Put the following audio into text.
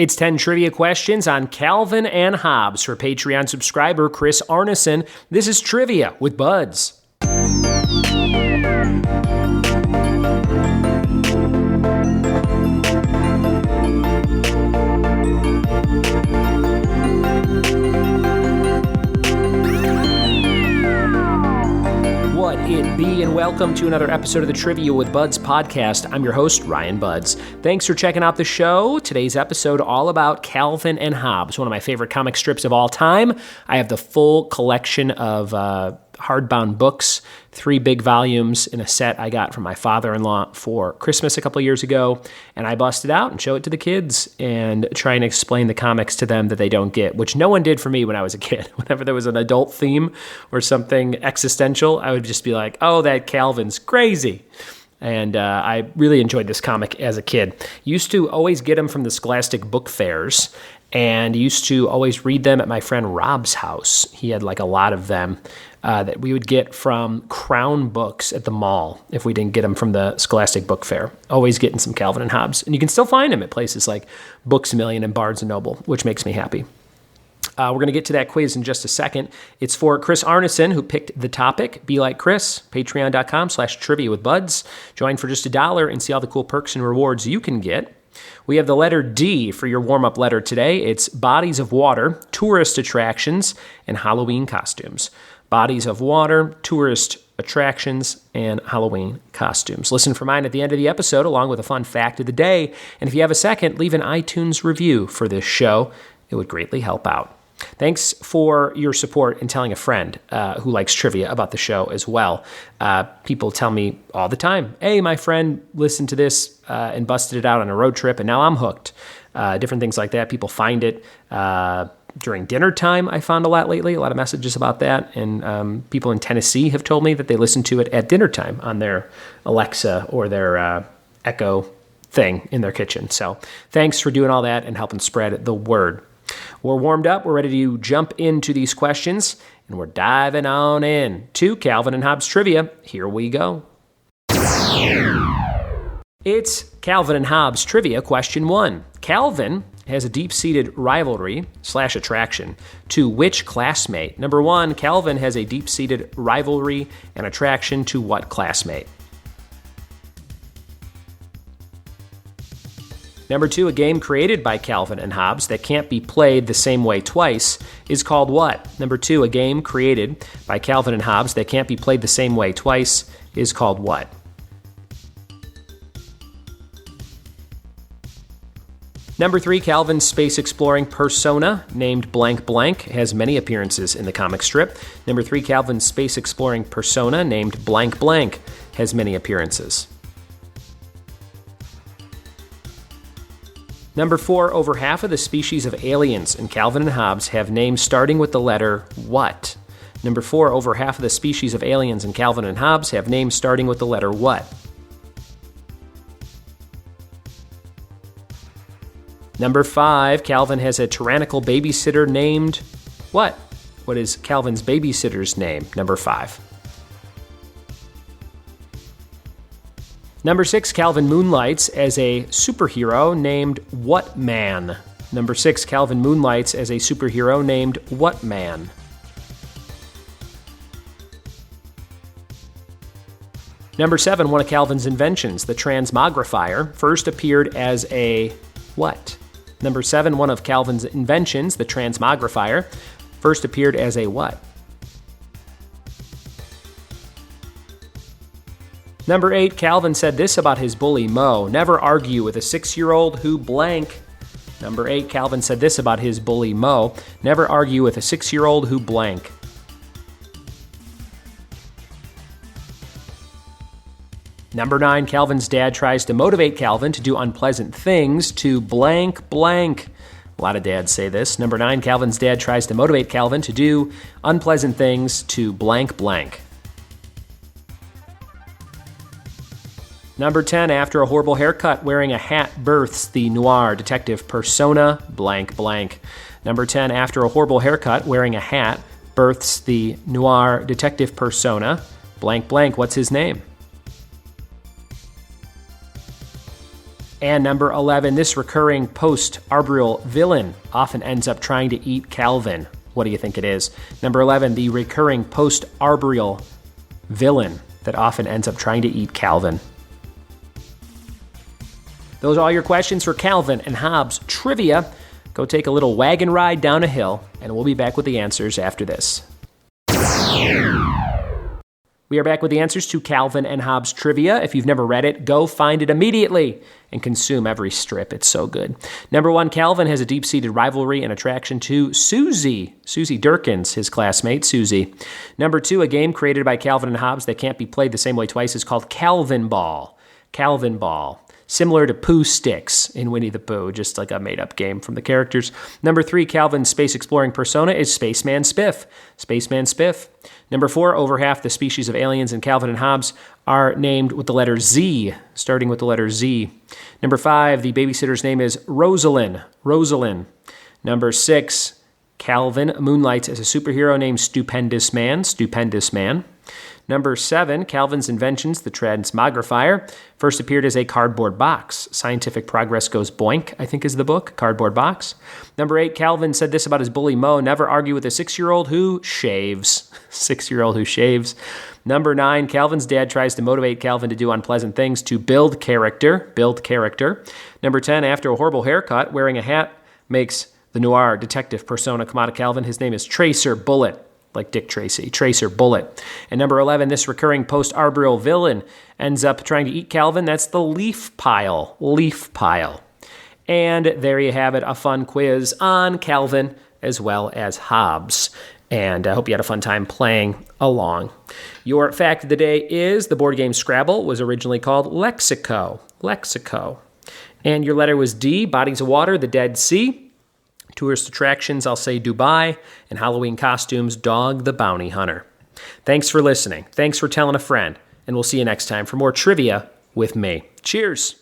It's 10 trivia questions on Calvin and Hobbes for Patreon subscriber Chris Arneson. This is Trivia with Buds. What it be, and welcome to another episode of the Trivia with Buds podcast. I'm your host, Ryan Buds. Thanks for checking out the show. Today's episode all about Calvin and Hobbes, one of my favorite comic strips of all time. I have the full collection of hardbound books, 3 big volumes in a set I got from my father-in-law for Christmas a couple of years ago, and I bust it out and show it to the kids and try and explain the comics to them that they don't get, which no one did for me when I was a kid. Whenever there was an adult theme or something existential, I would just be like, oh, that Calvin's crazy. And I really enjoyed this comic as a kid. Used to always get them from the Scholastic book fairs, and used to always read them at my friend Rob's house. He had like a lot of them that we would get from Crown Books at the mall if we didn't get them from the Scholastic book fair. Always getting some Calvin and Hobbes. And you can still find them at places like Books A Million and Barnes & Noble, which makes me happy. We're going to get to that quiz in just a second. It's for Chris Arneson, who picked the topic. Be like Chris, patreon.com/trivia with buds. Join for just $1 and see all the cool perks and rewards you can get. We have the letter D for your warm-up letter today. It's bodies of water, tourist attractions, and Halloween costumes. Bodies of water, tourist attractions, and Halloween costumes. Listen for mine at the end of the episode, along with a fun fact of the day. And if you have a second, leave an iTunes review for this show. It would greatly help out. Thanks for your support in telling a friend who likes trivia about the show as well. People tell me all the time, hey, my friend listened to this and busted it out on a road trip, and now I'm hooked. Different things like that. People find it during dinner time. I found a lot lately, a lot of messages about that. And people in Tennessee have told me that they listen to it at dinner time on their Alexa or their Echo thing in their kitchen. So thanks for doing all that and helping spread the word. We're warmed up. We're ready to jump into these questions, and we're diving on in to Calvin and Hobbes trivia. Here we go. It's Calvin and Hobbes trivia question 1. Calvin has a deep-seated rivalry/attraction to which classmate? Number 1, Calvin has a deep-seated rivalry and attraction to what classmate? Number 2, a game created by Calvin and Hobbes that can't be played the same way twice is called what? Number 2, a game created by Calvin and Hobbes that can't be played the same way twice is called what? Number 3, Calvin's space-exploring persona, named blank blank, has many appearances in the comic strip. Number 3, Calvin's space-exploring persona, named blank blank, has many appearances. Number 4, over half of the species of aliens in Calvin and Hobbes have names starting with the letter what? Number 4, over half of the species of aliens in Calvin and Hobbes have names starting with the letter what? Number 5, Calvin has a tyrannical babysitter named what? What is Calvin's babysitter's name? Number 5. Number 6, Calvin moonlights as a superhero named What Man? Number 6, Calvin moonlights as a superhero named What Man? Number 7, one of Calvin's inventions, the transmogrifier, first appeared as a what? Number 7, one of Calvin's inventions, the transmogrifier, first appeared as a what? Number 8, Calvin said this about his bully Mo: never argue with a 6-year-old who blank. Number 8, Calvin said this about his bully Mo: never argue with a 6-year-old who blank. Number 9, Calvin's dad tries to motivate Calvin to do unpleasant things to blank blank. A lot of dads say this. Number 9, Calvin's dad tries to motivate Calvin to do unpleasant things to blank blank. Number 10, after a horrible haircut, wearing a hat births the noir detective persona blank blank. Number 10, after a horrible haircut, wearing a hat births the noir detective persona blank blank. What's his name? And number 11, this recurring post-arboreal villain often ends up trying to eat Calvin. What do you think it is? Number 11, the recurring post-arboreal villain that often ends up trying to eat Calvin. Those are all your questions for Calvin and Hobbes trivia. Go take a little wagon ride down a hill, and we'll be back with the answers after this. We are back with the answers to Calvin and Hobbes trivia. If you've never read it, go find it immediately and consume every strip. It's so good. Number 1, Calvin has a deep-seated rivalry and attraction to Susie Durkins, his classmate, Susie. Number 2, a game created by Calvin and Hobbes that can't be played the same way twice is called Calvin Ball. Calvin Ball. Similar to Pooh Sticks in Winnie the Pooh, just like a made-up game from the characters. Number 3, Calvin's space-exploring persona is Spaceman Spiff. Spaceman Spiff. Number 4, over half the species of aliens in Calvin and Hobbes are named with the letter Z, starting with the letter Z. Number 5, the babysitter's name is Rosalind. Number 6, Calvin moonlights as a superhero named Stupendous Man. Number 7, Calvin's inventions, the transmogrifier, first appeared as a cardboard box. Scientific Progress Goes Boink, I think is the book, cardboard box. Number 8, Calvin said this about his bully Mo, never argue with a 6-year-old who shaves. 6-year-old who shaves. Number 9, Calvin's dad tries to motivate Calvin to do unpleasant things to build character. Number 10, after a horrible haircut, wearing a hat makes the noir detective persona come out of Calvin. His name is Tracer Bullet. Like Dick Tracy, Tracer Bullet. And number 11, this recurring post-arboreal villain ends up trying to eat Calvin. That's the leaf pile. And there you have it, a fun quiz on Calvin as well as Hobbes. And I hope you had a fun time playing along. Your fact of the day is the board game Scrabble was originally called Lexico. And your letter was D, bodies of water, the Dead Sea. Tourist attractions, I'll say Dubai, and Halloween costumes, Dog the Bounty Hunter. Thanks for listening. Thanks for telling a friend, and we'll see you next time for more trivia with me. Cheers.